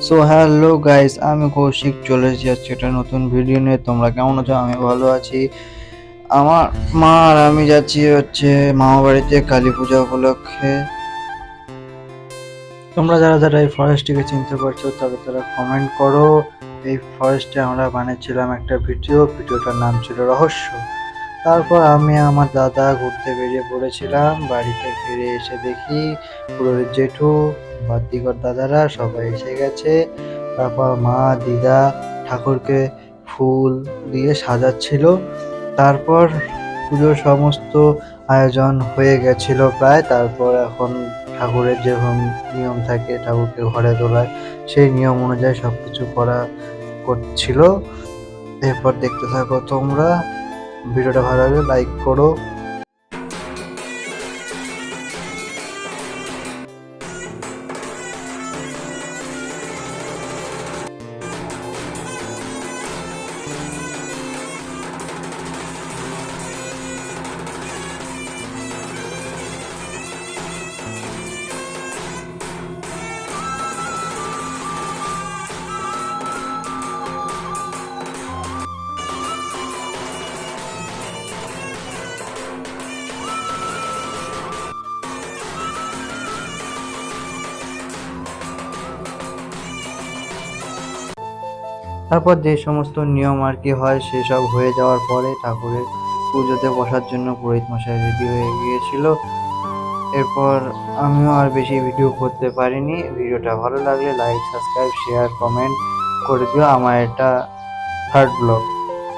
So hello guys, আমি কৌশিক চলে যাচ্ছি একটা নতুন ভিডিও নিয়ে। তোমরা কেমন আছো? আমি ভালো আছি। আমার মা আর আমি যাচ্ছি মামা বাড়িতে কালী পূজা উপলক্ষে। তোমরা যারা যারা এই ফরেস্টটিকে চিনতে পারছো তারা তারা কমেন্ট করো। এই ফরেস্টে আমরা বানিয়েছিলাম একটা ভিডিওটার নাম ছিল রহস্য। তারপর আমি আমার দাদা ঘুরতে বেরিয়ে পড়েছিলাম। বাড়িতে ফিরে এসে দেখি পুরোহিত জেঠু বাদ্যিকর দাদারা সবাই এসে গেছে। তারপর মা দিদা ঠাকুরকে ফুল দিয়ে সাজাচ্ছিল। তারপর পুজোর সমস্ত আয়োজন হয়ে গেছিল প্রায়। তারপর এখন ঠাকুরের যেরকম নিয়ম থাকে ঠাকুরকে ঘরে তোলার, সেই নিয়ম অনুযায়ী সবকিছু করছিল। এরপর দেখতে থাকো তোমরা। ভিডিওটা ভালো লাগলে লাইক করো। তারপর যে সমস্ত নিয়ম আর কি হয় সেসব হয়ে যাওয়ার পরে ঠাকুরের পুজোতে বসার জন্য পুরোহিত মশাই রেডি হয়ে গিয়েছিল। এরপর আমিও আর বেশি ভিডিও করতে পারিনি। ভিডিওটা ভালো লাগলে লাইক, সাবস্ক্রাইব, শেয়ার, কমেন্ট করে দিও। আমার এটা থার্ড ব্লগ।